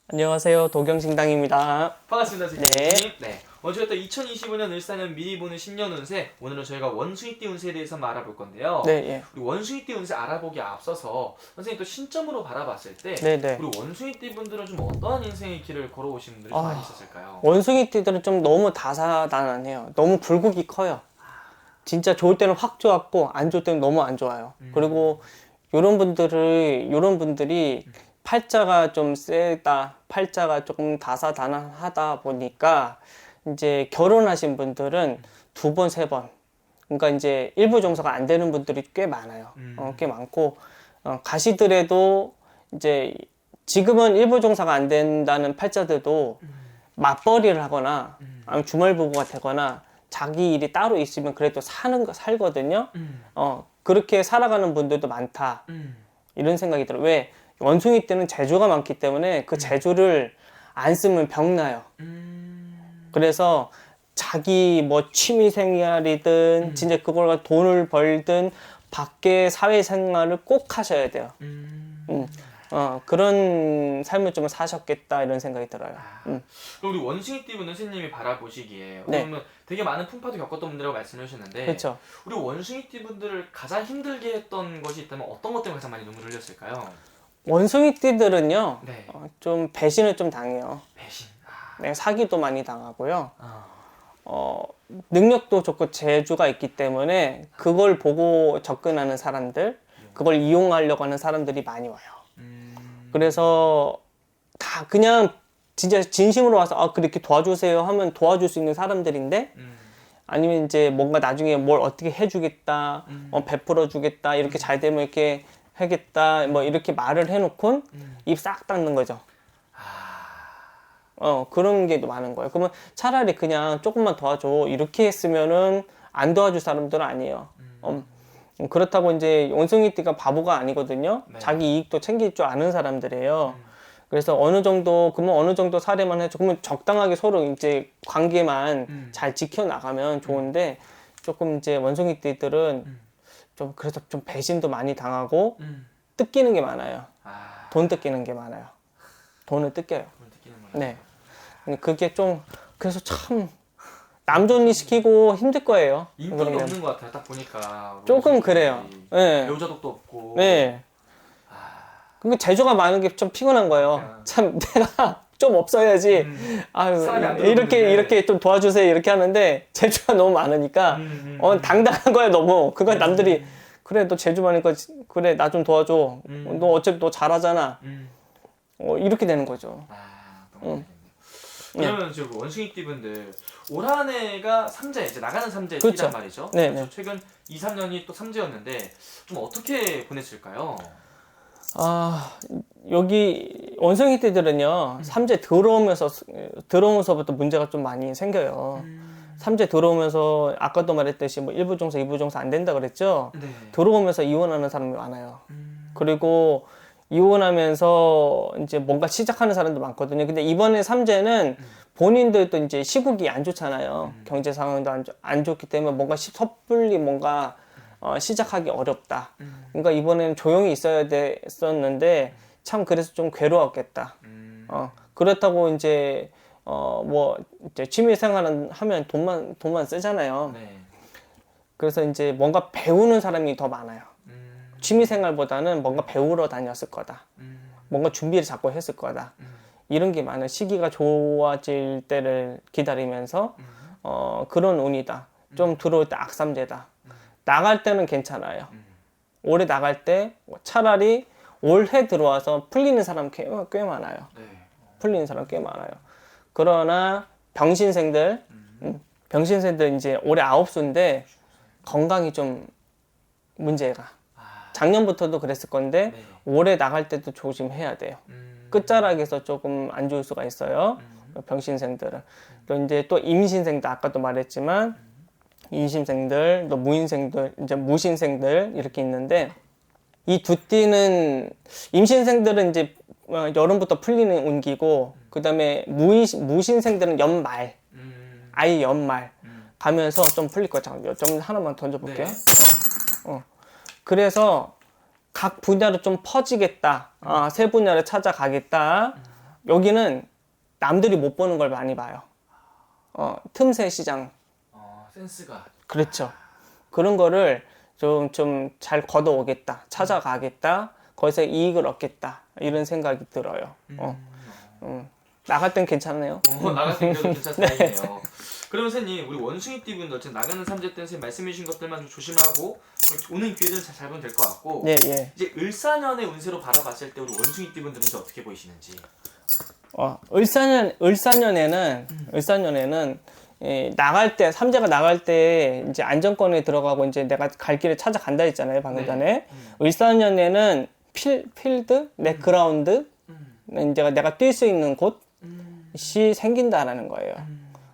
안녕하세요. 도경신당입니다. 반갑습니다, 네. 선생님. 네. 저희가 또 2025년 을사년 미리 보는 신년 운세, 오늘은 저희가 원숭이띠 운세에 대해서 한번 알아볼 건데요. 네, 예. 우리 원숭이띠 운세 알아보기에 앞서서 선생님 또 신점으로 바라봤을 때 네, 네. 우리 원숭이띠 분들은 좀 어떠한 인생의 길을 걸어오신 분들이 좀 많이 있었을까요? 원숭이띠들은 좀 너무 다사다난해요. 너무 굴곡이 커요. 진짜 좋을 때는 확 좋았고 안 좋을 때는 너무 안 좋아요. 그리고 이런 분들이 팔자가 좀 세다, 팔자가 조금 다사다난하다 보니까 이제 결혼하신 분들은 두 번, 세 번. 그러니까 이제 일부 종사가 안 되는 분들이 꽤 많아요. 꽤 많고, 가시더라도 이제 지금은 일부 종사가 안 된다는 팔자들도 맞벌이를 하거나 아니면 주말부부가 되거나 자기 일이 따로 있으면 그래도 살거든요. 그렇게 살아가는 분들도 많다. 이런 생각이 들어요. 왜? 원숭이 때는 재주가 많기 때문에 그 재주를 안 쓰면 병나요. 그래서 자기 뭐 취미생활이든 진짜 그걸 가지고 돈을 벌든 밖에 사회생활을 꼭 하셔야 돼요. 그런 삶을 좀 사셨겠다 이런 생각이 들어요. 그럼 우리 원숭이띠 분은 선생님이 바라보시기에 네. 그러면 되게 많은 풍파도 겪었던 분들이라고 말씀을 해주셨는데 그렇죠. 우리 원숭이띠 분들을 가장 힘들게 했던 것이 있다면 어떤 것 때문에 가장 많이 눈물을 흘렸을까요? 원숭이띠들은요, 네. 좀 배신을 좀 당해요. 배신. 네, 사기도 많이 당하고요. 능력도 좋고 재주가 있기 때문에 그걸 보고 접근하는 사람들, 그걸 이용하려고 하는 사람들이 많이 와요. 그래서 다 그냥 진짜 진심으로 와서 그렇게 도와주세요 하면 도와줄 수 있는 사람들인데 아니면 이제 뭔가 나중에 뭘 어떻게 해주겠다, 베풀어 주겠다, 이렇게 잘 되면 이렇게 하겠다, 뭐 이렇게 말을 해놓고 입 싹 닫는 거죠. 그런 게 많은 거예요. 그러면 차라리 그냥 조금만 도와줘 이렇게 했으면은 안 도와줄 사람들은 아니에요. 그렇다고 이제 원숭이띠가 바보가 아니거든요. 네. 자기 이익도 챙길 줄 아는 사람들이에요. 그래서 어느 정도 사례만 해줘. 그러면 적당하게 서로 이제 관계만 잘 지켜나가면 좋은데 조금 이제 원숭이띠들은 좀 그래서 좀 배신도 많이 당하고 뜯기는 게 많아요. 돈 뜯기는 게 많아요. 돈을 뜯겨요. 그걸 느끼는 거예요. 네. 근데 그게 좀 그래서 참 남존리 시키고 힘들 거예요. 인격이 그러면. 없는 것 같아요. 딱 보니까 조금 그래요. 네. 배우자독도 없고. 네. 그러니까 재주가 많은 게 좀 피곤한 거예요. 참 내가 좀 없어야지. 아유 사람이 안 이렇게 좀 도와주세요 이렇게 하는데 재주가 너무 많으니까 당당한 거야 너무. 그거 남들이 그래 너 재주 많으니까 그래 나 좀 도와줘. 너 어차피 너 잘하잖아. 이렇게 되는 거죠. 너무 그러면 지금 원숭이띠 분들 올 한 해가 삼재 이제 나가는 삼재 그렇죠. 띠란 말이죠. 네, 그래서 네. 최근 2, 3년이 또 삼재였는데 좀 어떻게 보냈을까요? 여기 원숭이띠들은요 삼재 들어오면서부터 문제가 좀 많이 생겨요. 삼재 들어오면서 아까도 말했듯이 뭐 일부 종사, 이부 종사 안 된다 그랬죠. 네. 들어오면서 이혼하는 사람이 많아요. 그리고 이혼하면서 이제 뭔가 시작하는 사람도 많거든요. 근데 이번에 삼재는 본인들도 이제 시국이 안 좋잖아요. 경제 상황도 안 좋기 때문에 뭔가 섣불리 뭔가 시작하기 어렵다. 그러니까 이번에는 조용히 있어야 됐었는데 참 그래서 좀 괴로웠겠다. 그렇다고 이제 뭐 이제 취미 생활은 하면 돈만 쓰잖아요. 네. 그래서 이제 뭔가 배우는 사람이 더 많아요. 취미 생활보다는 뭔가 배우러 다녔을 거다. 뭔가 준비를 자꾸 했을 거다. 이런 게 많아요. 시기가 좋아질 때를 기다리면서 그런 운이다. 좀 들어올 때 악삼재다. 나갈 때는 괜찮아요. 올해 나갈 때 차라리 올해 들어와서 풀리는 사람 꽤 많아요. 네. 풀리는 사람 꽤 많아요. 그러나 병신생들 이제 올해 9수인데 건강이 좀 문제가. 작년부터도 그랬을 건데 네. 올해 나갈 때도 조심해야 돼요. 끝자락에서 조금 안 좋을 수가 있어요. 병신생들은. 또 이제 또 임신생들 아까도 말했지만 임신생들, 또 무인생들, 이제 무신생들 이렇게 있는데 이 두 띠는 임신생들은 이제 여름부터 풀리는 운기고 그다음에 무신생들은 연말, 아예 연말 가면서 좀 풀릴 거죠. 좀 하나만 던져볼게요. 네. 그래서 각 분야로 좀 퍼지겠다. 세 분야를 찾아가겠다. 여기는 남들이 못 보는 걸 많이 봐요. 틈새 시장. 센스가. 그렇죠. 그런 거를 좀 잘 걷어오겠다. 찾아가겠다. 거기서 이익을 얻겠다. 이런 생각이 들어요. 나갈 땐 괜찮네요. 나갈 때 그래도 괜찮다. 다행이네요. 그러면 선생님, 우리 원숭이띠분들 지금 나가는 삼재 때 선생님 말씀해 주신 것들만 좀 조심하고 오는 기회들은 잘 보면 될 것 같고 예, 예. 이제 을사년의 운세로 바라봤을 때 우리 원숭이띠분들은 이제 어떻게 보이시는지. 을사년에는 나갈 때, 삼재가 나갈 때 이제 안정권에 들어가고 이제 내가 갈 길을 찾아간다 했잖아요, 방금 전에. 을사년에는 필드, 그라운드, 이제 내가 뛸 수 있는 곳이 생긴다라는 거예요.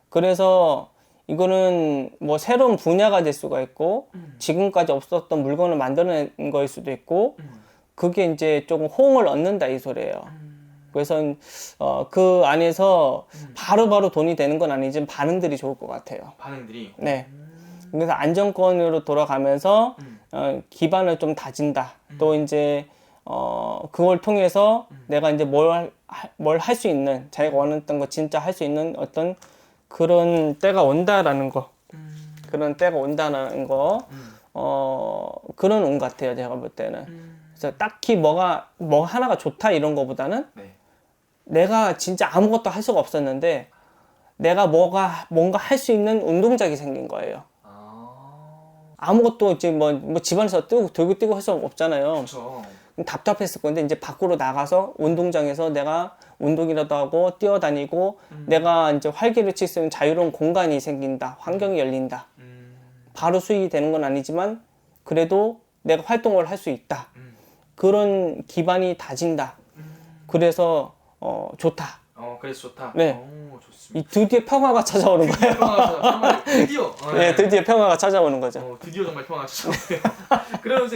그래서 이거는 뭐 새로운 분야가 될 수가 있고, 지금까지 없었던 물건을 만드는 거일 수도 있고, 그게 이제 조금 호응을 얻는다 이 소리예요. 그래서 그 안에서 바로바로 돈이 되는 건 아니지만 반응들이 좋을 것 같아요. 반응들이. 네. 그래서 안정권으로 돌아가면서 기반을 좀 다진다. 또 이제 그걸 통해서 내가 이제 뭘 할 수 있는, 자기가 원했던 거 진짜 할 수 있는 어떤 그런 때가 온다라는 거. 그런 때가 온다는 거. 그런 운 같아요, 제가 볼 때는. 그래서 딱히 뭐 하나가 좋다 이런 거보다는 네. 내가 진짜 아무것도 할 수가 없었는데 내가 뭔가 할 수 있는 운동장이 생긴 거예요. 아무것도 이제 뭐 집안에서 들고 뛰고 할 수 없잖아요. 그렇죠. 답답했을 건데 이제 밖으로 나가서 운동장에서 내가 운동이라도 하고 뛰어다니고 내가 이제 활기를 칠 수 있는 자유로운 공간이 생긴다. 환경이 열린다. 바로 수익이 되는 건 아니지만 그래도 내가 활동을 할 수 있다. 그런 기반이 다진다. 그래서 좋다. 그래서 좋다. 네. 오, 좋습니다. 이 드디어 평화가 찾아오는 거예요. 드디어. 네, 드디어 평화가 찾아오는 거죠. 드디어 정말 평화가 찾아오네요. 그러면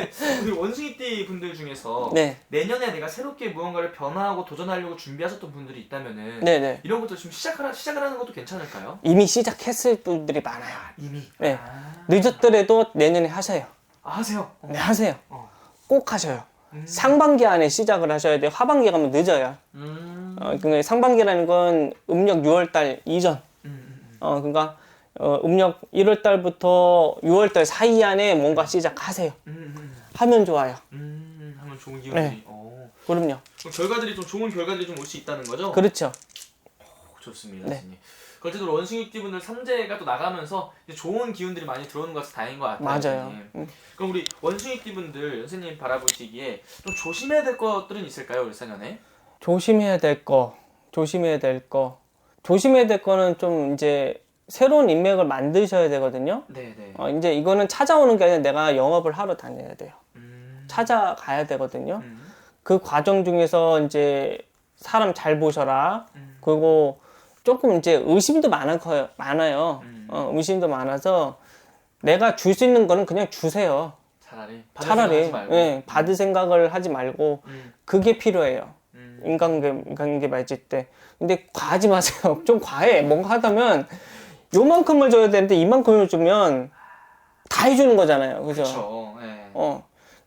우리 원숭이띠 분들 중에서 네. 내년에 내가 새롭게 무언가를 변화하고 도전하려고 준비하셨던 분들이 있다면은 네네. 이런 것도 좀 시작을 하는 것도 괜찮을까요? 이미 시작했을 분들이 많아요. 이미. 네. 늦었더라도 내년에 하세요. 하세요. 네, 하세요. 꼭 하셔요. 상반기 안에 시작을 하셔야 돼요. 하반기 가면 늦어요. 그러니까 상반기라는 건 음력 6월달 이전. 그러니까 음력 1월달부터 6월달 사이 안에 뭔가 시작하세요. 하면 좋아요. 하면 좋은 기운이. 네. 그럼요. 그럼 결과들이 좀 좋은 결과들이 좀 올 수 있다는 거죠? 그렇죠. 좋습니다. 네. 선생님. 어쨌든 원숭이띠분들 삼재가 또 나가면서 이제 좋은 기운들이 많이 들어오는 것 같아서 다행인 것 같아요. 맞아요. 선생님. 그럼 우리 원숭이띠분들 선생님 바라보시기에 좀 조심해야 될 것들은 있을까요, 을사년에? 조심해야 될 거는 좀 이제 새로운 인맥을 만드셔야 되거든요. 네네. 이제 이거는 찾아오는 게 아니라 내가 영업을 하러 다녀야 돼요. 찾아가야 되거든요. 그 과정 중에서 이제 사람 잘 보셔라. 그리고 조금 이제 의심도 많아요. 의심도 많아서 내가 줄 수 있는 거는 그냥 주세요. 차라리 예, 받을 생각을 하지 말고 그게 필요해요. 인간관계 맺을 때. 근데 과하지 마세요. 좀 과해. 뭔가 하다면 요만큼을 줘야 되는데 이만큼을 주면 다 해주는 거잖아요. 그죠? 그렇죠. 네.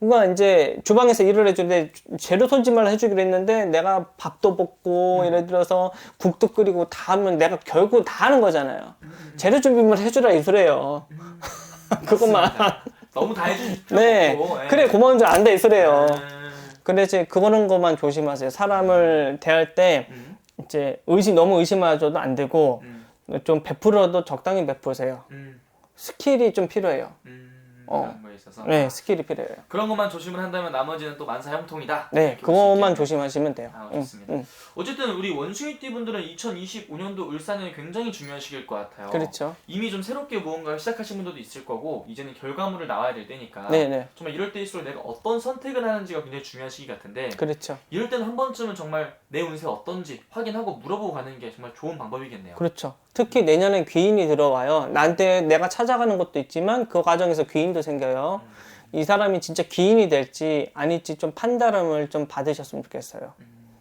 그러니까 이제 주방에서 일을 해주는데 재료 손질만 해주기로 했는데 내가 밥도 볶고 예를 들어서 국도 끓이고 다 하면 내가 결국 다 하는 거잖아요. 재료 준비만 해주라 이 소리예요. 그것만. 너무 다 해주실 필요 네. 없고. 그래 고마운 줄 안다 이 소리예요. 그래서 그런 것만 조심하세요. 사람을 대할 때 이제 너무 의심하셔도 안 되고 좀 베풀어도 적당히 베푸세요. 스킬이 좀 필요해요. 그런 거에 있어서. 네, 스킬이 필요해요. 그런 것만 조심을 한다면 나머지는 또 만사형통이다. 네, 그것만 조심하시면 돼요. 좋습니다. 어쨌든 우리 원숭이띠 분들은 2025년도 을사년이 굉장히 중요한 시기일 것 같아요. 그렇죠. 이미 좀 새롭게 무언가를 시작하신 분들도 있을 거고 이제는 결과물을 나와야 될 때니까 네네. 정말 이럴 때일수록 내가 어떤 선택을 하는지가 굉장히 중요한 시기 같은데 그렇죠. 이럴 때는 한 번쯤은 정말 내 운세가 어떤지 확인하고 물어보고 가는 게 정말 좋은 방법이겠네요. 그렇죠. 특히 내년엔 귀인이 들어와요. 나한테 내가 찾아가는 것도 있지만 그 과정에서 귀인도 생겨요. 이 사람이 진짜 귀인이 될지 아닐지 좀 판단을 좀 받으셨으면 좋겠어요.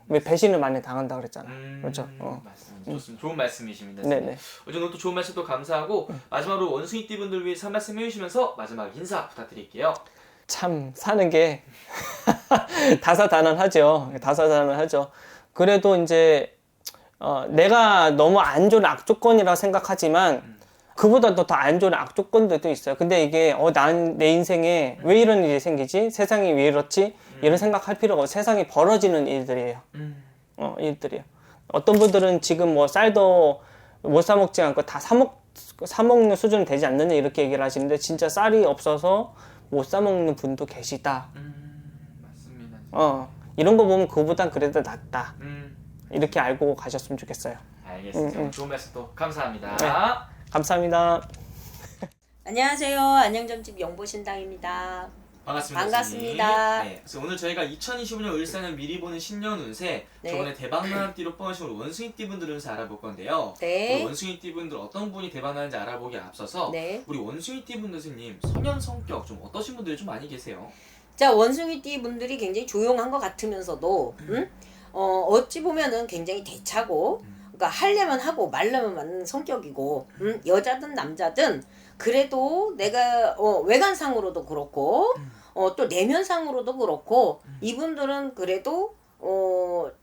왜 배신을 많이 당한다 그랬잖아요. 그렇죠. 맞습니다. 좋습니다. 좋은 말씀이십니다. 네네. 오늘 또 좋은 말씀 또 감사하고 마지막으로 원숭이띠 분들 위해서 한 말씀 해주시면서 마지막 인사 부탁드릴게요. 참 사는 게 다사다난하죠. 그래도 이제 내가 너무 안 좋은 악조건이라 생각하지만 그보다도 더 안 좋은 악조건들도 있어요. 근데 이게 내 인생에 왜 이런 일이 생기지? 세상이 왜 이렇지? 이런 생각할 필요가 없어. 세상이 벌어지는 일들이에요. 일들이에요. 어떤 분들은 지금 뭐 쌀도 못 사 먹지 않고 다 사 먹는 수준은 되지 않느냐 이렇게 얘기를 하시는데 진짜 쌀이 없어서 못 사 먹는 분도 계시다. 맞습니다. 이런 거 보면 그거보단 그래도 낫다. 이렇게 알고 가셨으면 좋겠어요. 알겠습니다. 좋은 말씀 또 감사합니다. 네. 감사합니다. 안녕하세요. 안양점집 영보신당입니다. 반갑습니다. 반갑습니다. 선생님. 네, 그래서 오늘 저희가 2025년 을사년 미리 보는 신년 운세 네. 저번에 대박나는 띠로 뽑으신 우리 원숭이띠 분들 운세 알아볼 건데요. 네. 우리 원숭이띠 분들 어떤 분이 대박나는지 알아보기에 앞서서 네. 우리 원숭이띠 분들 선생님 성향 성격 좀 어떠신 분들이 좀 많이 계세요? 자, 원숭이띠 분들이 굉장히 조용한 것 같으면서도 어찌 보면은 굉장히 대차고 그러니까 하려면 하고 말려면 맞는 성격이고 여자든 남자든 그래도 내가 외관상으로도 그렇고 또 내면상으로도 그렇고 이분들은 그래도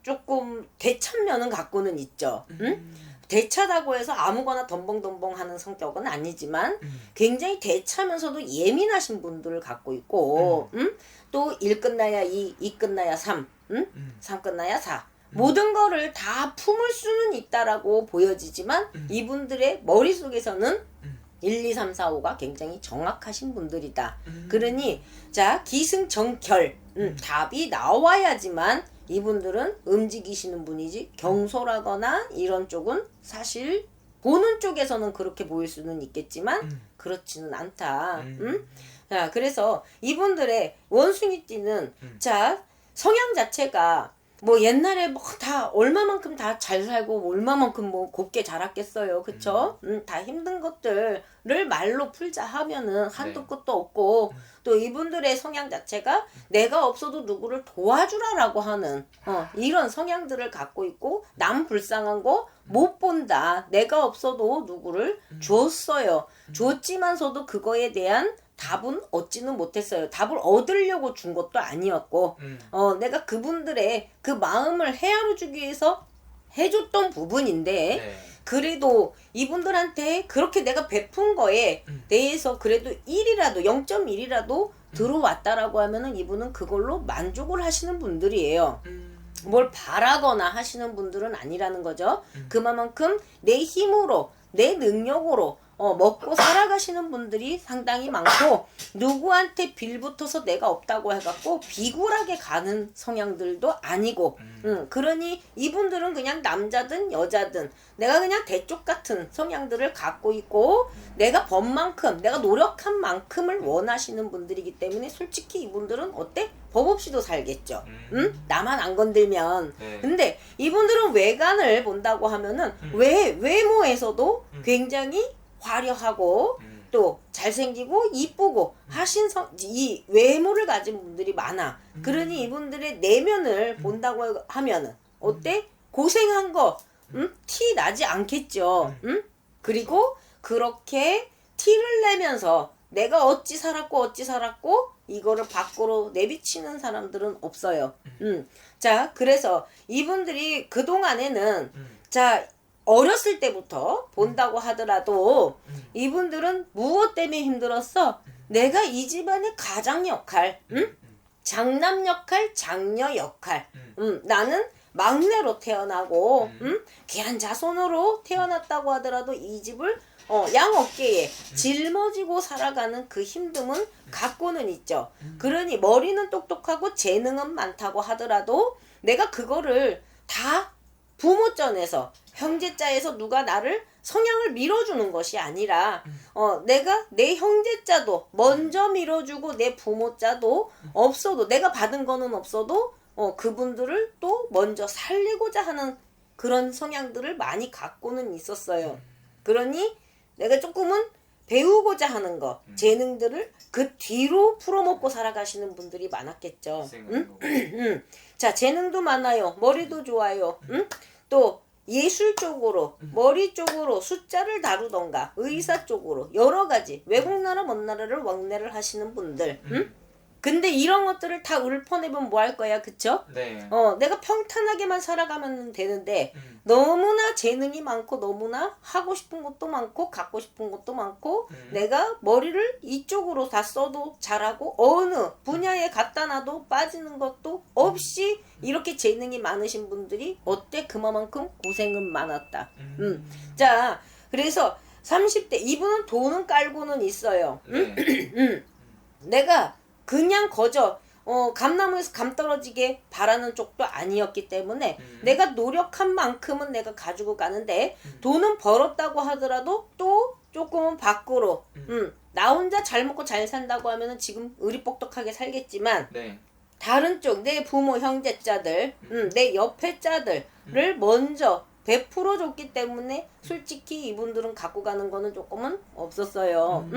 조금 대찬 면은 갖고는 있죠. 대차다고 해서 아무거나 덤벙덤벙 하는 성격은 아니지만 굉장히 대차면서도 예민하신 분들을 갖고 있고 또 1 끝나야 2 끝나야 3, 3 끝나야 4 모든 거를 다 품을 수는 있다라고 보여지지만 이분들의 머릿속에서는 1, 2, 3, 4, 5가 굉장히 정확하신 분들이다. 그러니 자 기승전결 답이 나와야지만 이분들은 움직이시는 분이지 경솔하거나 이런 쪽은 사실 보는 쪽에서는 그렇게 보일 수는 있겠지만 그렇지는 않다. 자 그래서 이분들의 원숭이띠는 자 성향 자체가 뭐 옛날에 뭐 다 얼마만큼 다 잘 살고 얼마만큼 뭐 곱게 자랐겠어요. 그쵸? 다 힘든 것들을 말로 풀자 하면은 한도 네. 끝도 없고 또 이분들의 성향 자체가 내가 없어도 누구를 도와주라라고 하는 이런 성향들을 갖고 있고 남 불쌍한 거 못 본다. 내가 없어도 누구를 줬어요. 줬지만서도 그거에 대한 답은 얻지는 못했어요. 답을 얻으려고 준 것도 아니었고 내가 그분들의 그 마음을 헤아려주기 위해서 해줬던 부분인데 네. 그래도 이분들한테 그렇게 내가 베푼 거에 대해서 그래도 1이라도 0.1이라도 들어왔다라고 하면은 이분은 그걸로 만족을 하시는 분들이에요. 뭘 바라거나 하시는 분들은 아니라는 거죠. 그만큼 내 힘으로 내 능력으로 먹고 살아가시는 분들이 상당히 많고 누구한테 빌붙어서 내가 없다고 해갖고 비굴하게 가는 성향들도 아니고 그러니 이분들은 그냥 남자든 여자든 내가 그냥 대쪽 같은 성향들을 갖고 있고 내가 번 만큼 내가 노력한 만큼을 원하시는 분들이기 때문에 솔직히 이분들은 어때? 법 없이도 살겠죠. 나만 안 건들면. 네. 근데 이분들은 외관을 본다고 하면은 외모에서도 굉장히 화려하고 또 잘생기고 이쁘고 하신 이 외모를 가진 분들이 많아. 그러니 이분들의 내면을 본다고 하면은 어때? 고생한 거 티 나지 않겠죠. 그리고 그렇게 티를 내면서 내가 어찌 살았고 이거를 밖으로 내비치는 사람들은 없어요. 자 그래서 이분들이 그동안에는 자 어렸을 때부터 본다고 하더라도 이분들은 무엇 때문에 힘들었어? 내가 이 집안의 가장 역할, 장남 역할, 장녀 역할. 나는 막내로 태어나고 귀한 자손으로 태어났다고 하더라도 이 집을 양 어깨에 짊어지고 살아가는 그 힘듦은 갖고는 있죠. 그러니 머리는 똑똑하고 재능은 많다고 하더라도 내가 그거를 다 부모전에서 형제자에서 누가 나를 성향을 밀어주는 것이 아니라 내가 내 형제자도 먼저 밀어주고 내 부모자도 없어도 내가 받은 거는 없어도 그분들을 또 먼저 살리고자 하는 그런 성향들을 많이 갖고는 있었어요. 그러니 내가 조금은 배우고자 하는 거 재능들을 그 뒤로 풀어먹고 살아가시는 분들이 많았겠죠. 자 재능도 많아요. 머리도 좋아요. 또 예술 쪽으로 머리 쪽으로 숫자를 다루던가 의사 쪽으로 여러 가지 외국 나라 먼 나라를 왕래를 하시는 분들 근데 이런 것들을 다 읊어내면 뭐 할 거야, 그쵸? 네. 내가 평탄하게만 살아가면 되는데 음. 너무나 재능이 많고 너무나 하고 싶은 것도 많고 갖고 싶은 것도 많고 내가 머리를 이쪽으로 다 써도 잘하고 어느 분야에 갖다 놔도 빠지는 것도 없이 이렇게 재능이 많으신 분들이 어때? 그만큼 고생은 많았다. 자, 그래서 30대 이분은 돈은 깔고는 있어요. 네. 내가 그냥 거저 감나무에서 감 떨어지게 바라는 쪽도 아니었기 때문에 내가 노력한 만큼은 내가 가지고 가는데 돈은 벌었다고 하더라도 또 조금은 밖으로 나 혼자 잘 먹고 잘 산다고 하면은 지금 의리뻑떡하게 살겠지만 네. 다른 쪽 내 부모 형제자들 내 옆에 자들을 먼저 베풀어 줬기 때문에 솔직히 이분들은 갖고 가는 거는 조금은 없었어요.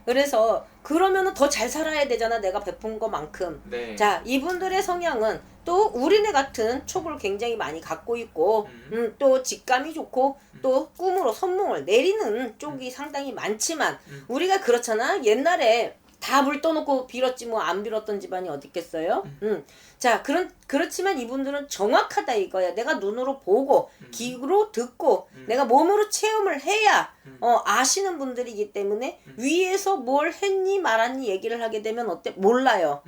그래서 그러면은 더 잘 살아야 되잖아, 내가 베푼 것만큼. 네. 자, 이분들의 성향은 또 우리네 같은 촉을 굉장히 많이 갖고 있고 또 직감이 좋고 또 꿈으로 선몽을 내리는 쪽이 상당히 많지만 우리가 그렇잖아. 옛날에 다 물 떠놓고 빌었지 뭐 안 빌었던 집안이 어디 있겠어요? 자, 그렇지만 이분들은 정확하다 이거야. 내가 눈으로 보고 귀로 듣고 내가 몸으로 체험을 해야 아시는 분들이기 때문에 위에서 뭘 했니 말았니 얘기를 하게 되면 어때? 몰라요.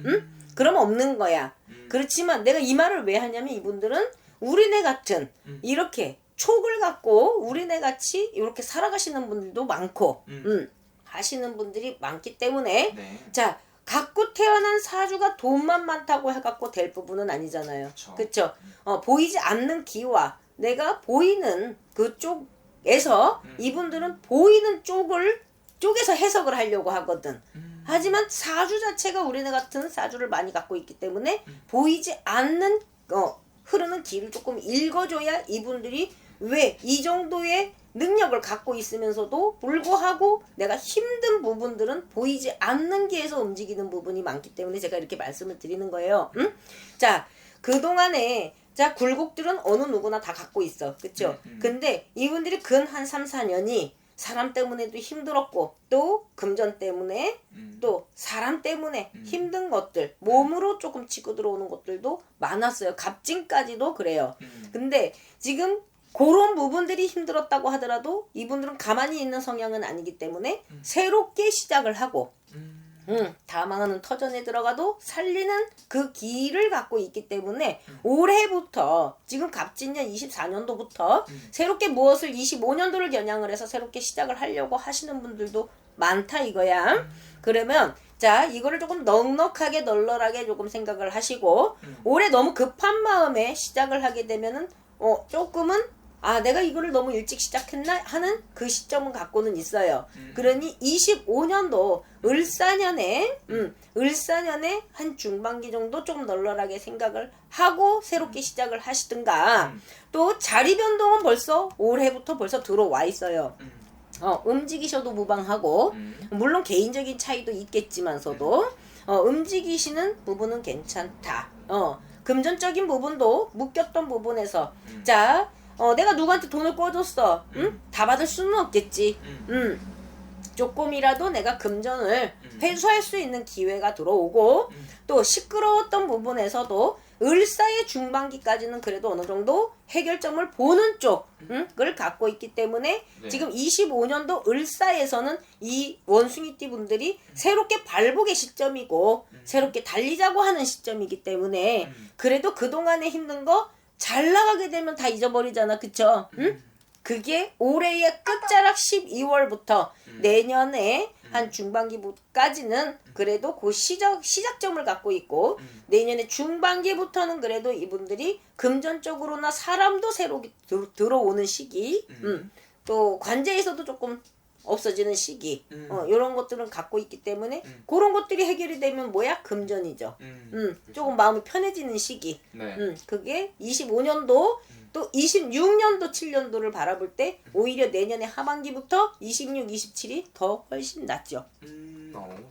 그럼 없는 거야. 그렇지만 내가 이 말을 왜 하냐면 이분들은 우리네 같은 이렇게 촉을 갖고 우리네 같이 이렇게 살아가시는 분들도 많고 하시는 분들이 많기 때문에 네. 자, 갖고 태어난 사주가 돈만 많다고 해갖고 될 부분은 아니잖아요. 그쵸. 그쵸? 보이지 않는 기와 내가 보이는 그쪽에서 이분들은 보이는 쪽에서 해석을 하려고 하거든. 하지만 사주 자체가 우리네 같은 사주를 많이 갖고 있기 때문에 보이지 않는 흐르는 길을 조금 읽어줘야 이분들이 왜 이 정도의 능력을 갖고 있으면서도 불구하고 내가 힘든 부분들은 보이지 않는 길에서 움직이는 부분이 많기 때문에 제가 이렇게 말씀을 드리는 거예요. 자, 그동안에 자, 굴곡들은 어느 누구나 다 갖고 있어. 그쵸? 근데 이분들이 근 한 3, 4년이 사람 때문에도 힘들었고 또 금전 때문에 또 사람 때문에 힘든 것들 몸으로 조금 치고 들어오는 것들도 많았어요. 갑진까지도 그래요. 근데 지금 그런 부분들이 힘들었다고 하더라도 이분들은 가만히 있는 성향은 아니기 때문에 새롭게 시작을 하고 다 망하는 터전에 들어가도 살리는 그 기를 갖고 있기 때문에 올해부터 지금 갑진년 24년도부터 새롭게 무엇을 25년도를 겨냥을 해서 새롭게 시작을 하려고 하시는 분들도 많다 이거야. 그러면 자, 이거를 조금 넉넉하게 널널하게 조금 생각을 하시고 올해 너무 급한 마음에 시작을 하게 되면은 조금은 내가 이거를 너무 일찍 시작했나 하는 그 시점은 갖고는 있어요. 그러니 25년도 을사년에 한 중반기 정도 좀 널널하게 생각을 하고 새롭게 시작을 하시든가 또 자리 변동은 벌써 올해부터 벌써 들어와 있어요. 움직이셔도 무방하고 물론 개인적인 차이도 있겠지만서도 움직이시는 부분은 괜찮다. 금전적인 부분도 묶였던 부분에서 자, 내가 누구한테 돈을 꿔줬어. 다 받을 수는 없겠지. 조금이라도 내가 금전을 회수할 수 있는 기회가 들어오고 또 시끄러웠던 부분에서도 을사의 중반기까지는 그래도 어느 정도 해결점을 보는 쪽을 갖고 있기 때문에 네. 지금 25년도 을사에서는 이 원숭이띠 분들이 새롭게 발복의 시점이고 새롭게 달리자고 하는 시점이기 때문에 그래도 그동안에 힘든 거 잘 나가게 되면 다 잊어버리잖아. 그쵸? 응? 그게 올해의 끝자락 12월부터 내년에 한 중반기까지는 그래도 그 시작점을 갖고 있고 내년에 중반기부터는 그래도 이분들이 금전적으로나 사람도 새로 들어오는 시기 또 관제에서도 조금 없어지는 시기 이런 것들은 갖고 있기 때문에 그런 것들이 해결이 되면 뭐야? 금전이죠. 조금 마음이 편해지는 시기. 네. 그게 25년도 또 26년도 7년도를 바라볼 때 오히려 내년에 하반기부터 26, 27이 더 훨씬 낫죠.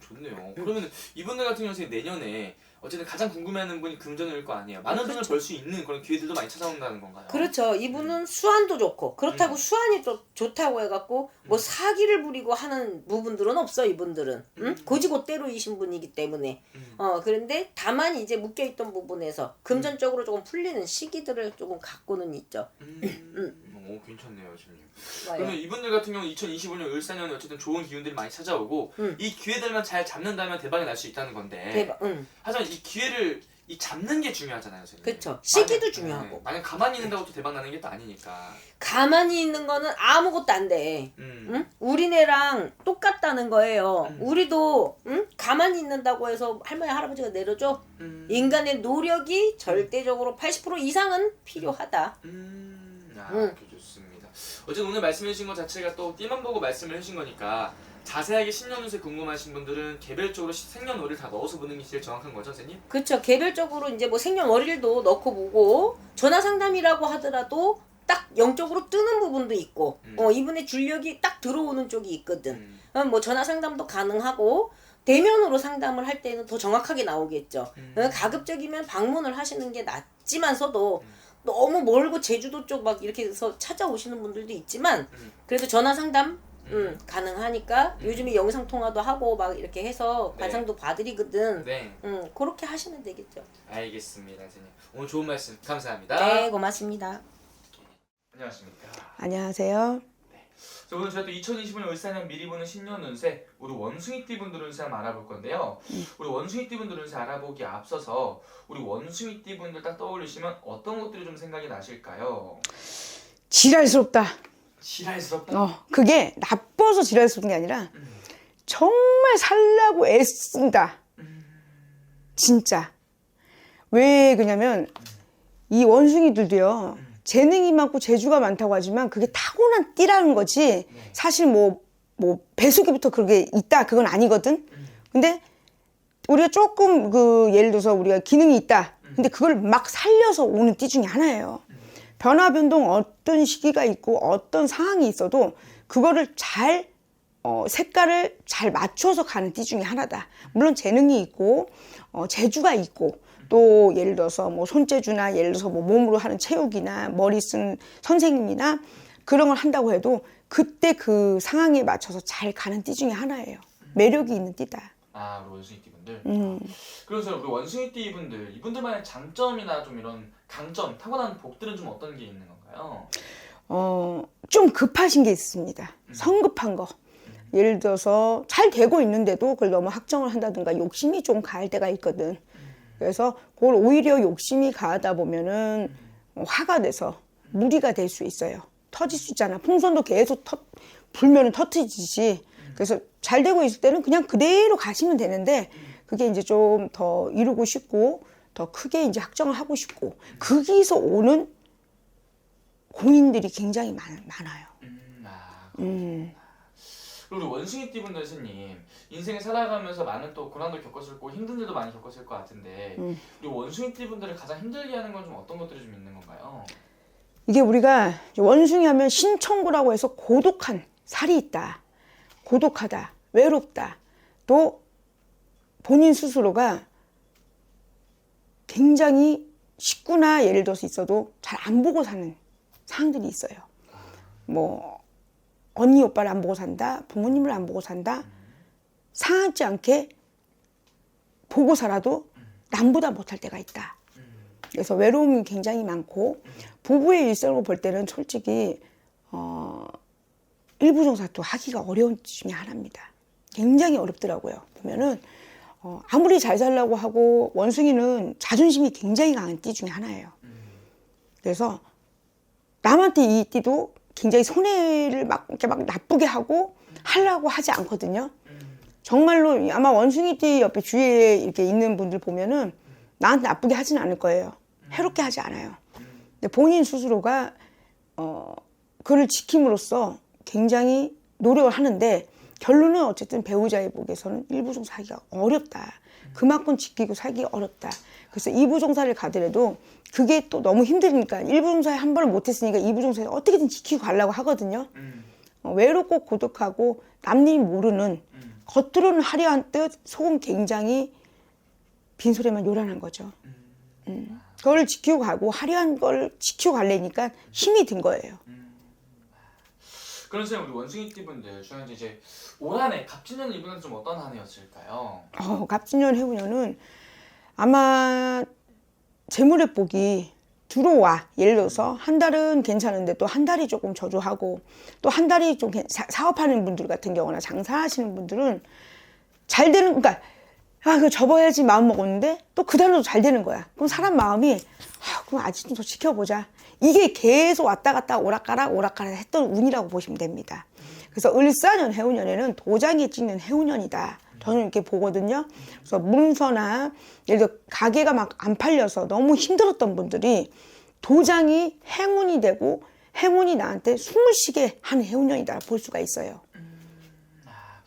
좋네요. 그러면 이분들 같은 경우는 내년에 어쨌든 가장 궁금해하는 분이 금전일 거 아니에요. 많은 돈을 벌 수 있는 그런 기회들도 많이 찾아온다는 건가요? 그렇죠. 이분은 수완도 좋고 그렇다고 수완이 또 좋다고 해갖고 뭐 사기를 부리고 하는 부분들은 없어 이분들은. 응? 고지고대로이신 분이기 때문에. 그런데 다만 이제 묶여있던 부분에서 금전적으로 조금 풀리는 시기들을 조금 갖고는 있죠. 오, 괜찮네요, 지금. 맞아요. 그러면 이분들 같은 경우는 2025년 을사년에 어쨌든 좋은 기운들이 많이 찾아오고 이 기회들만 잘 잡는다면 대박이 날 수 있다는 건데. 대박. 하지만 이 기회를 잡는 게 중요하잖아요, 선생님. 그렇죠. 시기도 만약, 중요하고. 네, 만약 가만히 있는다고 또 대박 나는 게 또 아니니까. 가만히 있는 거는 아무것도 안 돼. 응? 우리네랑 똑같다는 거예요. 우리도 응? 가만히 있는다고 해서 할머니 할아버지가 내려줘. 인간의 노력이 절대적으로 80% 이상은 필요하다. 그렇게 좋습니다. 어쨌든 오늘 말씀해 주신 것 자체가 또 띠만 보고 말씀을 해주신 거니까 자세하게 신년운세 궁금하신 분들은 개별적으로 생년월일 다 넣어서 보는 게 제일 정확한 거죠, 선생님? 그렇죠. 개별적으로 이제 뭐 생년월일도 넣고 보고 전화 상담이라고 하더라도 딱 영적으로 뜨는 부분도 있고 이분의 줄력이 딱 들어오는 쪽이 있거든. 뭐 전화 상담도 가능하고 대면으로 상담을 할 때는 더 정확하게 나오겠죠. 가급적이면 방문을 하시는 게 낫지만서도 너무 멀고 제주도 쪽 막 이렇게 해서 찾아오시는 분들도 있지만 그래도 전화 상담 가능하니까 요즘에 영상 통화도 하고 막 이렇게 해서 네. 관상도 봐드리거든. 네. 그렇게 하시면 되겠죠. 알겠습니다, 선생님. 오늘 좋은 말씀 감사합니다. 네, 고맙습니다. 안녕하십니까. 안녕하세요. 자, 오늘 저희가 또 2025년 을사년 미리 보는 신년 운세 우리 원숭이띠 분들 운세 한번 알아볼 건데요. 우리 원숭이띠 분들 운세 알아보기에 앞서서 우리 원숭이띠 분들 딱 떠올리시면 어떤 것들이 좀 생각이 나실까요? 지랄스럽다. 지랄스럽다. 그게 나빠서 지랄스러운 게 아니라 정말 살려고 애쓴다. 진짜. 왜 그러냐면 이 원숭이들도요. 재능이 많고 재주가 많다고 하지만 그게 타고난 띠라는 거지. 사실 뭐 배수기부터 그게 있다 그건 아니거든. 근데 우리가 조금 예를 들어서 우리가 기능이 있다. 근데 그걸 막 살려서 오는 띠 중에 하나예요. 변화 변동 어떤 시기가 있고 어떤 상황이 있어도 그거를 잘 색깔을 잘 맞춰서 가는 띠 중에 하나다. 물론 재능이 있고 재주가 있고 또 예를 들어서 뭐 손재주나 예를 들어서 뭐 몸으로 하는 체육이나 머리 쓴 선생님이나 그런 걸 한다고 해도 그때 그 상황에 맞춰서 잘 가는 띠 중에 하나예요. 매력이 있는 띠다. 아, 우리 원숭이띠 분들. 그래서 우리 원숭이띠 분들 이분들만의 장점이나 좀 이런 강점, 타고난 복들은 좀 어떤 게 있는 건가요? 좀 급하신 게 있습니다. 성급한 거. 예를 들어서 잘 되고 있는데도 그걸 너무 확정을 한다든가 욕심이 좀 가할 때가 있거든. 그래서 그걸 오히려 욕심이 가하다 보면은 화가 돼서 무리가 될 수 있어요. 터질 수 있잖아. 풍선도 계속 불면은 터트리듯이. 그래서 잘 되고 있을 때는 그냥 그대로 가시면 되는데 그게 이제 좀 더 이루고 싶고 더 크게 이제 확정을 하고 싶고 거기서 오는 고민들이 굉장히 많아요. 그리고 우리 원숭이띠 분들 선생님 인생을 살아가면서 많은 또 고난도 겪었을 거고 힘든 일도 많이 겪었을 것 같은데 우리 원숭이띠 분들을 가장 힘들게 하는 건 좀 어떤 것들이 좀 있는 건가요? 이게 우리가 원숭이 하면 신청구라고 해서 고독한 살이 있다. 고독하다. 외롭다. 또 본인 스스로가 굉장히 식구나 예를 들어서 있어도 잘 안 보고 사는 상황들이 있어요. 뭐 언니 오빠를 안 보고 산다. 부모님을 안 보고 산다. 상하지 않게 보고 살아도 남보다 못할 때가 있다. 그래서 외로움이 굉장히 많고 부부의 일생을 볼 때는 솔직히 일부종사도 하기가 어려운 중에 하나입니다. 굉장히 어렵더라고요. 보면은 아무리 잘 살려고 하고 원숭이는 자존심이 굉장히 강한 띠 중에 하나예요. 그래서 남한테 이 띠도 굉장히 손해를 이렇게 막 나쁘게 하고 하려고 하지 않거든요. 정말로 아마 원숭이띠 옆에 주위에 이렇게 있는 분들 보면은 나한테 나쁘게 하지는 않을 거예요. 해롭게 하지 않아요. 근데 본인 스스로가 그를 지킴으로써 굉장히 노력을 하는데 결론은 어쨌든 배우자의 복에서는 일부종사 하기가 어렵다. 그만큼 지키고 살기 어렵다. 그래서 이부종사를 가더라도 그게 또 너무 힘드니까 일부종사에 한 번을 못했으니까 이부종사에 어떻게든 지키고 가려고 하거든요. 외롭고 고독하고 남님이 모르는 겉으로는 화려한 뜻 속은 굉장히 빈소리만 요란한 거죠. 그걸 지키고 가고 화려한 걸 지키고 가려니까 힘이 든 거예요. 그런 선생님, 우리 원숭이띠 분들 중에 이제 올 한 해 갑진년 이분은 좀 어떤 한 해였을까요? 갑진년 해운년은 아마 재물회복이 들어와. 예를 들어서 한 달은 괜찮은데 또 한 달이 조금 저조하고 또 한 달이 좀 사업하는 분들 같은 경우나 장사하시는 분들은 잘 되는, 그러니까 그거 접어야지 마음 먹었는데 또 그 달도 잘 되는 거야. 그럼 사람 마음이 그럼 아직 좀 더 지켜보자. 이게 계속 왔다 갔다 오락가락 했던 운이라고 보시면 됩니다. 그래서 을사년 해운년에는 도장에 찍는 해운년이다. 저는 이렇게 보거든요. 그래서 문서나 예를 들어 가게가 막 안 팔려서 너무 힘들었던 분들이 도장이 행운이 되고 행운이 나한테 숨을 쉬게 하는 해운년이다 볼 수가 있어요.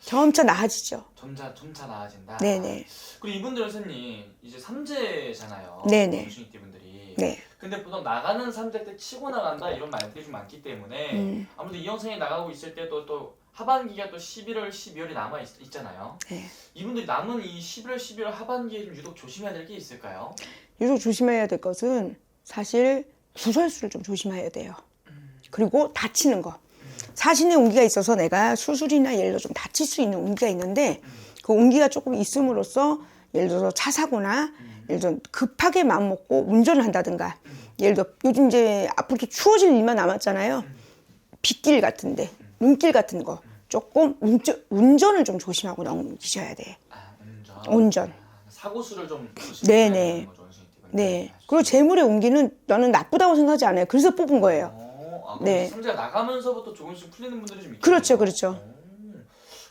점차 나아지죠. 점차 나아진다. 네네. 그리고 이분들은 선생님 이제 삼재잖아요. 네네. 원숭이띠 분들이. 네. 근데 보통 나가는 삼재 때 치고 나간다 이런 말들이 좀 많기 때문에 아무래도 이 영상이 나가고 있을 때도 또 하반기가 또 11월, 12월이 남아 있잖아요. 네. 이분들이 남은 이 11월, 12월 하반기에 좀 유독 조심해야 될 게 있을까요? 유독 조심해야 될 것은 사실 구설수를 좀 조심해야 돼요. 그리고 다치는 거. 사신의 운기가 있어서 내가 수술이나 예를 들어 좀 다칠 수 있는 운기가 있는데 그 운기가 조금 있음으로써 예를 들어서 차 사고나 예를 들어 급하게 마음 먹고 운전을 한다든가 예를 들어 요즘 이제 앞으로 추워질 일만 남았잖아요. 빗길 같은데 눈길 같은 거 조금 운전을 좀 조심하고 넘기셔야 돼. 운전. 사고수를 좀 조심해야 되는 거죠, 원숭이띠 분들. 네. 그리고 재물의 운기는 나는 나쁘다고 생각하지 않아요. 그래서 뽑은 거예요. 네. 삼재가 나가면서부터 조금씩 풀리는 분들이 좀 있겠네요. 그렇죠, 그렇죠.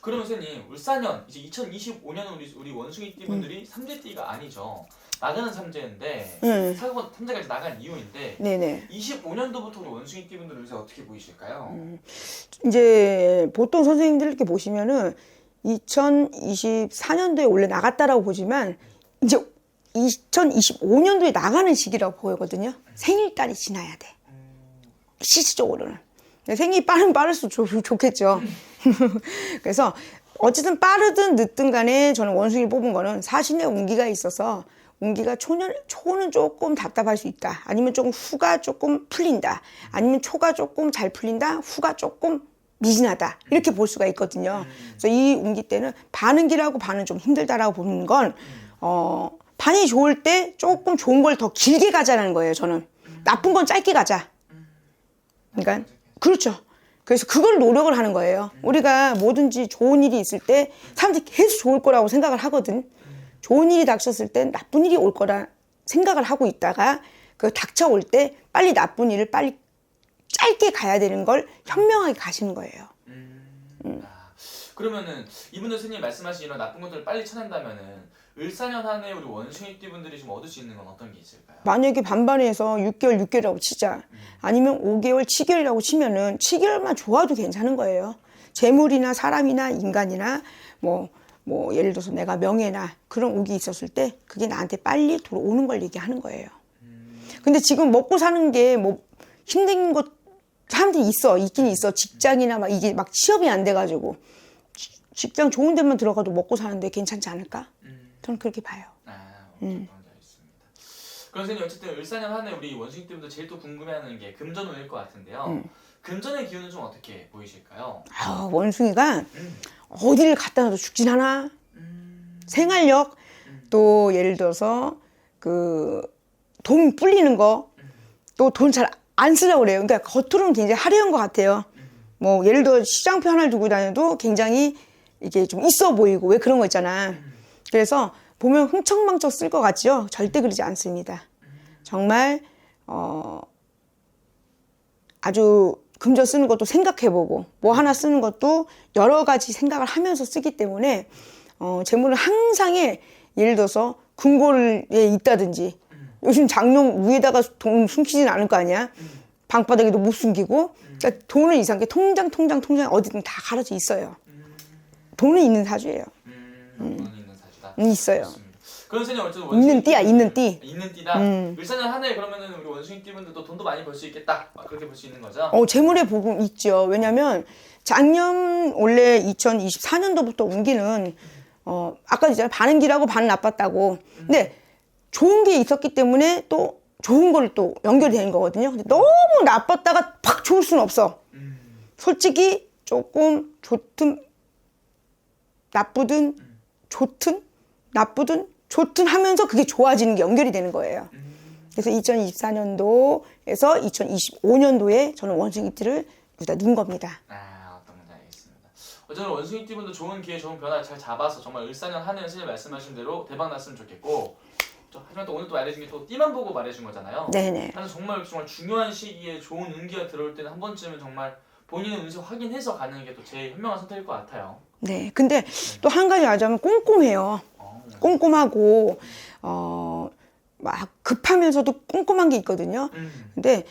그러면 선생님, 울사년 이제 2025년은 우리 원숭이띠 분들이 삼재띠가 아니죠. 나가는 삼재인데 삼재가 이제 나간 이유인데 네네. 25년도부터 우리 원숭이띠 분들은 요새 어떻게 보이실까요? 이제 보통 선생님들 이렇게 보시면은 2024년도에 원래 나갔다라고 보지만 이제 2025년도에 나가는 시기라고 보이거든요. 생일달이 지나야 돼. 실질적으로는. 생일이 빠르면 빠를수록 좋겠죠. 그래서 어쨌든 빠르든 늦든 간에 저는 원숭이를 뽑은 거는 사신의 운기가 있어서 운기가 초는 조금 답답할 수 있다. 아니면 조금 후가 조금 풀린다. 아니면 초가 조금 잘 풀린다. 후가 조금 미진하다. 이렇게 볼 수가 있거든요. 그래서 이 운기 때는 반은 길하고 반은 좀 힘들다라고 보는 건 반이 좋을 때 조금 좋은 걸 더 길게 가자는 거예요. 저는. 나쁜 건 짧게 가자. 그러니까 그렇죠. 그래서 그걸 노력을 하는 거예요. 우리가 뭐든지 좋은 일이 있을 때 사람들이 계속 좋을 거라고 생각을 하거든. 좋은 일이 닥쳤을 땐 나쁜 일이 올 거라 생각을 하고 있다가 그 닥쳐올 때 빨리 나쁜 일을 빨리 짧게 가야 되는 걸 현명하게 가시는 거예요. 그러면은 이분들 스님 말씀하신 이런 나쁜 것들을 빨리 쳐낸다면은 을사년 한 해 우리 원숭이띠 분들이 좀 얻을 수 있는 건 어떤 게 있을까요? 만약에 반반해서 6개월이라고 치자. 아니면 5개월, 7개월이라고 치면은 7개월만 좋아도 괜찮은 거예요. 재물이나 사람이나 인간이나 뭐 예를 들어서 내가 명예나 그런 옥이 있었을 때 그게 나한테 빨리 들어오는 걸 얘기하는 거예요. 근데 지금 먹고 사는 게 뭐 힘든 것 사람들이 있긴 있어. 직장이나 막 이게 막 취업이 안 돼가지고 직장 좋은 데만 들어가도 먹고 사는데 괜찮지 않을까? 저는 그렇게 봐요. 알겠습니다. 그럼 선생님 어쨌든 을사년 한 해 우리 원숭이띠 분들 제일 또 궁금해하는 게 금전운일 것 같은데요. 금전의 기운은 좀 어떻게 보이실까요? 원숭이가 어디를 갖다 놔도 죽진 않아. 생활력 또 예를 들어서 그 돈 불리는 거 또 돈 잘 안 쓰려고 그래요. 그러니까 겉으로는 굉장히 화려한 것 같아요. 뭐 예를 들어 시장표 하나를 두고 다녀도 굉장히 이게 좀 있어 보이고 왜 그런 거 있잖아. 그래서 보면 흥청망청 쓸 것 같죠? 절대 그러지 않습니다. 정말 아주 금전 쓰는 것도 생각해보고 뭐 하나 쓰는 것도 여러 가지 생각을 하면서 쓰기 때문에 재물은 항상에 예를 들어서 금고에 있다든지 요즘 장롱 위에다가 돈 숨기진 않을 거 아니야. 방바닥에도 못 숨기고 그러니까 돈은 이상하게 통장 어디든 다 가려져 있어요. 돈은 있는 사주예요. 돈은 있는 사주다. 있어요. 그럼 선생님 어쨌든 있는 띠야, 있는 띠. 있는 띠다. 을사년 한 해 그러면은 우리 원숭이띠 분들도 돈도 많이 벌 수 있겠다. 그렇게 볼 수 있는 거죠? 재물의 복음 있죠. 왜냐면 작년 원래 2024년도부터 운기는 아까 있잖아요. 반은 길하고 반은 나빴다고. 근데 좋은 게 있었기 때문에 또 좋은 걸 또 연결이 되는 거거든요. 근데 너무 나빴다가 팍 좋을 수는 없어. 솔직히 조금 좋든 나쁘든 좋든 나쁘든 좋든 하면서 그게 좋아지는 게 연결이 되는 거예요. 그래서 2024년도에서 2025년도에 저는 원숭이띠를 여기다 넣은 겁니다. 어떤 건지 알겠습니다. 어쨌든 원숭이띠분도 좋은 기회, 좋은 변화 잘 잡아서 정말 을사년 한 해는 선생님 말씀하신 대로 대박 났으면 좋겠고, 하지만 또 오늘 또 말해준 게 또 띠만 보고 말해준 거잖아요. 네네. 그래서 정말 중요한 시기에 좋은 운기가 들어올 때는 한 번쯤은 정말 본인의 운세 확인해서 가는 게 또 제일 현명한 선택일 것 같아요. 네. 근데 또 한 가지 하자면 꼼꼼해요. 꼼꼼하고 막 급하면서도 꼼꼼한 게 있거든요. 근데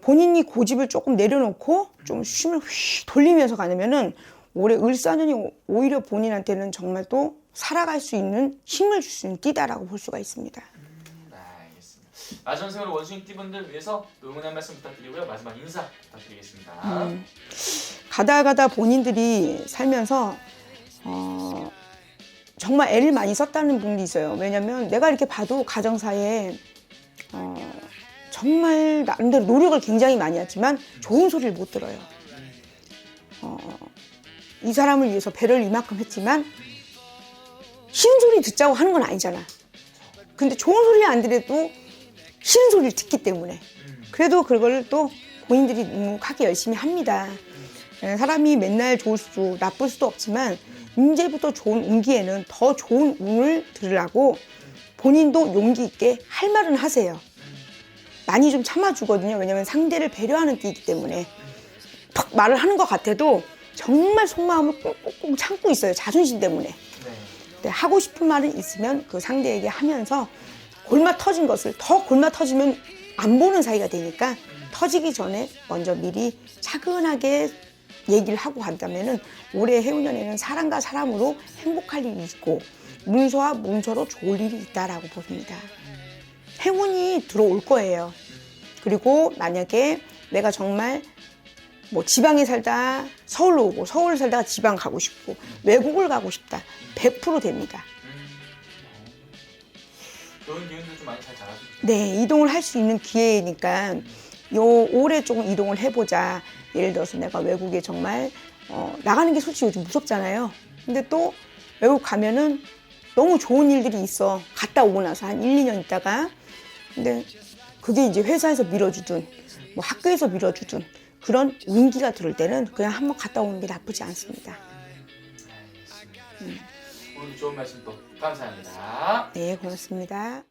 본인이 고집을 조금 내려놓고 좀 쉼을 휘 돌리면서 가면은 올해 을사년이 오히려 본인한테는 정말 또 살아갈 수 있는 힘을 줄 수 있는 띠다라고 볼 수가 있습니다. 네, 알겠습니다. 마지막으로 원숭이띠분들 위해서 응원 한 말씀 부탁드리고요. 마지막 인사 부탁드리겠습니다. 가다 본인들이 살면서 정말 애를 많이 썼다는 분들이 있어요. 왜냐면 내가 이렇게 봐도 가정사에 정말 나름대로 노력을 굉장히 많이 했지만 좋은 소리를 못 들어요. 이 사람을 위해서 배를 이만큼 했지만 싫은 소리 듣자고 하는 건 아니잖아. 근데 좋은 소리 안 들어도 싫은 소리를 듣기 때문에 그래도 그걸 또 본인들이 묵묵하게 열심히 합니다. 사람이 맨날 좋을 수도 나쁠 수도 없지만 이제부터 좋은 운기에는 더 좋은 운을 들으라고 본인도 용기 있게 할 말은 하세요. 많이 좀 참아주거든요. 왜냐면 상대를 배려하는 띠이기 때문에 팍 말을 하는 것 같아도 정말 속마음을 꽁꽁 참고 있어요. 자존심 때문에. 근데 하고 싶은 말은 있으면 그 상대에게 하면서 골마 터진 것을 더 골마 터지면 안 보는 사이가 되니까 터지기 전에 먼저 미리 차근하게 얘기를 하고 간다면은 올해 해운년에는 사람과 사람으로 행복할 일이 있고 문서와 문서로 좋을 일이 있다라고 봅니다. 행운이 들어올 거예요. 그리고 만약에 내가 정말 뭐 지방에 살다 서울로 오고 서울 살다가 지방 가고 싶고 외국을 가고 싶다. 100% 됩니다. 좋은 기운들 좀 많이 잘 자라주세요. 네, 이동을 할 수 있는 기회니까 올해 조금 이동을 해보자. 예를 들어서 내가 외국에 정말 나가는 게 솔직히 요즘 무섭잖아요. 근데 또 외국 가면은 너무 좋은 일들이 있어. 갔다 오고 나서 한 1, 2년 있다가 근데 그게 이제 회사에서 밀어주든 뭐 학교에서 밀어주든 그런 운기가 들을 때는 그냥 한번 갔다 오는 게 나쁘지 않습니다. 오늘 좋은 말씀 또 감사합니다. 네, 고맙습니다.